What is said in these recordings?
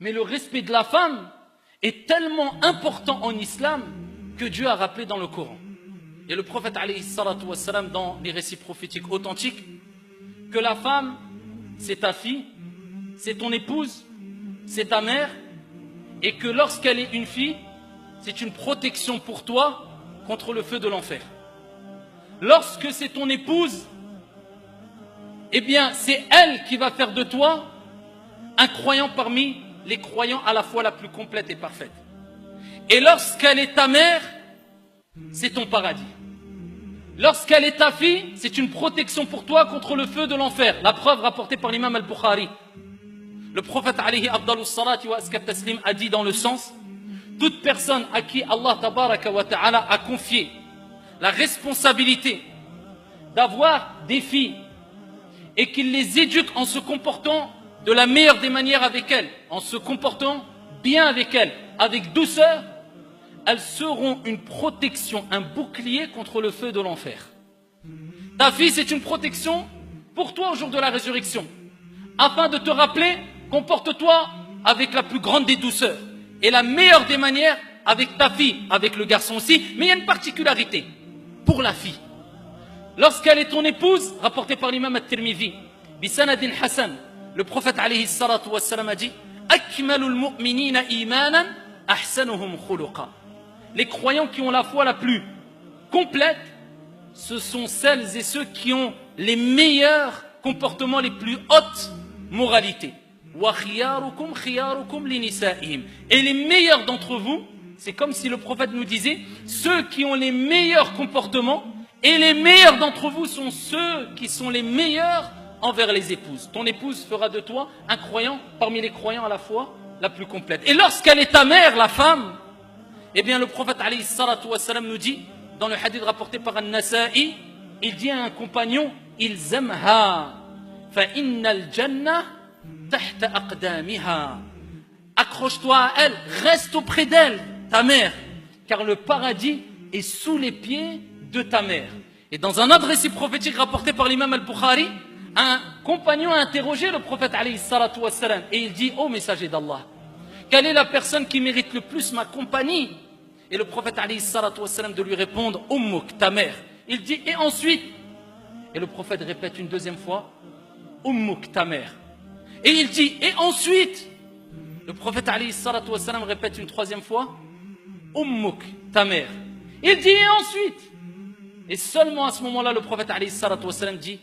Mais le respect de la femme est tellement important en islam que Dieu a rappelé dans le Coran. Et le prophète alayhi salatu wassalam, dans les récits prophétiques authentiques, que la femme, c'est ta fille, c'est ton épouse, c'est ta mère, et que lorsqu'elle est une fille, c'est une protection pour toi contre le feu de l'enfer. Lorsque c'est ton épouse, eh bien c'est elle qui va faire de toi un croyant parmi les croyants à la fois la plus complète et parfaite. Et lorsqu'elle est ta mère, c'est ton paradis. Lorsqu'elle est ta fille, c'est une protection pour toi contre le feu de l'enfer. La preuve rapportée par l'imam al-Bukhari. Le prophète alayhi afdalus salati wa askat taslim a dit dans le sens: toute personne à qui Allah tabaraka wa ta'ala a confié la responsabilité d'avoir des filles et qu'il les éduque en se comportant de la meilleure des manières avec elles, en se comportant bien avec elles, avec douceur, elles seront une protection, un bouclier contre le feu de l'enfer. Ta fille, c'est une protection pour toi au jour de la résurrection, afin de te rappeler: comporte-toi avec la plus grande des douceurs et la meilleure des manières avec ta fille, avec le garçon aussi. Mais il y a une particularité pour la fille. Lorsqu'elle est ton épouse, rapporté par l'imam at-Tirmidhi, bisanadin Hassan, le prophète alayhi salatu wassalam a dit: akmalul mu'minina imanan ahsanuhum khuluqa. Les croyants qui ont la foi la plus complète, ce sont celles et ceux qui ont les meilleurs comportements, les plus hautes moralités. Et les meilleurs d'entre vous, c'est comme si le prophète nous disait: ceux qui ont les meilleurs comportements, et les meilleurs d'entre vous sont ceux qui sont les meilleurs envers les épouses. Ton épouse fera de toi un croyant parmi les croyants à la foi la plus complète. Et lorsqu'elle est ta mère, la femme, eh bien le prophète alayhi salatu wassalam nous dit, dans le hadith rapporté par An-Nasa'i, il dit à un compagnon: ilzamha fa innal jannah tahta aqdamiha. Accroche-toi à elle, reste auprès d'elle, ta mère, car le paradis est sous les pieds de ta mère. Et dans un autre récit prophétique rapporté par l'imam al-Bukhari, un compagnon a interrogé le prophète alayhi salatu wassalam, et il dit: ô messager d'Allah, quelle est la personne qui mérite le plus ma compagnie? Et le prophète alayhi salatu wassalam de lui répondre: Ummuk, ta mère. Il dit: et ensuite? Et le prophète répète une deuxième fois: Ummuk, ta mère. Et il dit: et ensuite? Le prophète alayhi salatu wassalam répète une troisième fois: Ummuk, ta mère. Il dit: et ensuite? Et seulement à ce moment-là, le prophète alayhi salatu wassalam dit: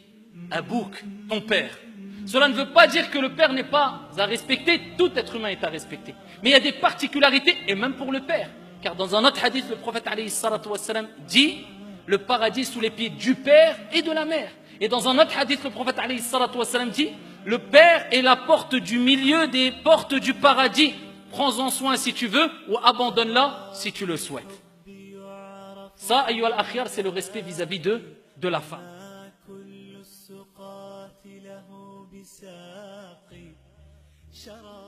Abouk, ton père. Cela ne veut pas dire que le père n'est pas à respecter, tout être humain est à respecter. Mais il y a des particularités, et même pour le père. Car dans un autre hadith, le prophète alayhi salatu wassalam dit: le paradis sous les pieds du père et de la mère. Et dans un autre hadith, le prophète alayhi salatu wassalam dit: le père est la porte du milieu des portes du paradis. Prends-en soin si tu veux, ou abandonne-la si tu le souhaites. Ça, ayyuha al-akhyar, c'est le respect vis-à-vis de la femme. شراب